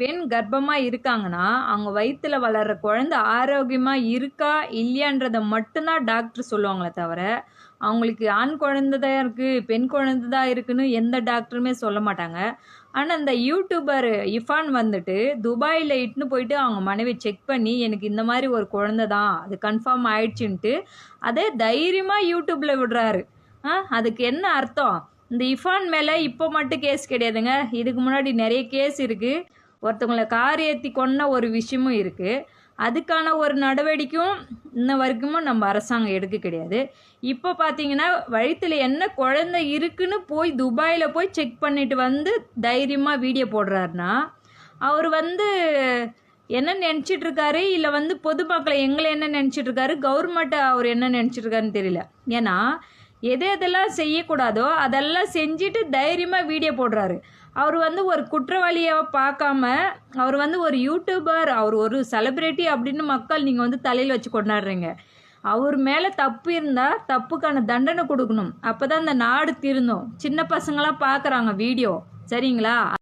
பெண் கர்ப்பமாக இருக்காங்கன்னா அவங்க வயிற்றில் வளர்கிற குழந்தை ஆரோக்கியமாக இருக்கா இல்லையான்றதை மட்டும்தான் டாக்டர் சொல்லுவாங்களே தவிர அவங்களுக்கு ஆண் குழந்தை தான் இருக்குது பெண் குழந்தை தான் இருக்குன்னு எந்த டாக்டருமே சொல்ல மாட்டாங்க. ஆனால் இந்த யூடியூபர் இஃபான் வந்துட்டு துபாயில் இட்டுன்னு போயிட்டு அவங்க மனைவி செக் பண்ணி எனக்கு இந்த மாதிரி ஒரு குழந்தை தான் அது கன்ஃபார்ம் ஆயிடுச்சுன்ட்டு அதே தைரியமாக யூடியூப்பில் விடுறாரு. அதுக்கு என்ன அர்த்தம்? இந்த இஃபான் மேலே இப்போ மட்டும் கேஸ் கிடையாதுங்க, இதுக்கு முன்னாடி நிறைய கேஸ் இருக்குது. ஒருத்தவங்களை கார் ஏற்றி கொன்ன ஒரு விஷயமும் இருக்குது. அதுக்கான ஒரு நடவடிக்கையும் இன்ன வரைக்கும் நம்ம அரசாங்கம் எடுக்க கிடையாது. இப்போ பார்த்தீங்கன்னா வயிற்றில் என்ன குழந்தை இருக்குன்னு போய் துபாயில் போய் செக் பண்ணிட்டு வந்து தைரியமாக வீடியோ போடுறாருன்னா அவர் என்ன நினச்சிட்டு இருக்காரு, இல்லை பொதுமக்களை எங்களை என்ன நினச்சிட்டு இருக்காரு, கவர்மெண்ட்டை அவர் என்ன நினச்சிட்டு இருக்காருன்னு தெரியல. ஏன்னா எதெல்லாம் செய்யக்கூடாதோ அதெல்லாம் செஞ்சுட்டு தைரியமாக வீடியோ போடுறாரு. அவர் ஒரு குற்றவாளியை பார்க்காம அவர் ஒரு யூடியூபர், அவர் ஒரு செலிப்ரிட்டி அப்படின்னு மக்கள் நீங்கள் தலையில் வச்சு கொண்டாடுறீங்க. அவர் மேலே தப்பு இருந்தால் தப்புக்கான தண்டனை கொடுக்கணும். அப்போ தான் இந்த நாடு திருந்தும். சின்ன பசங்களாம் பார்க்குறாங்க வீடியோ, சரிங்களா?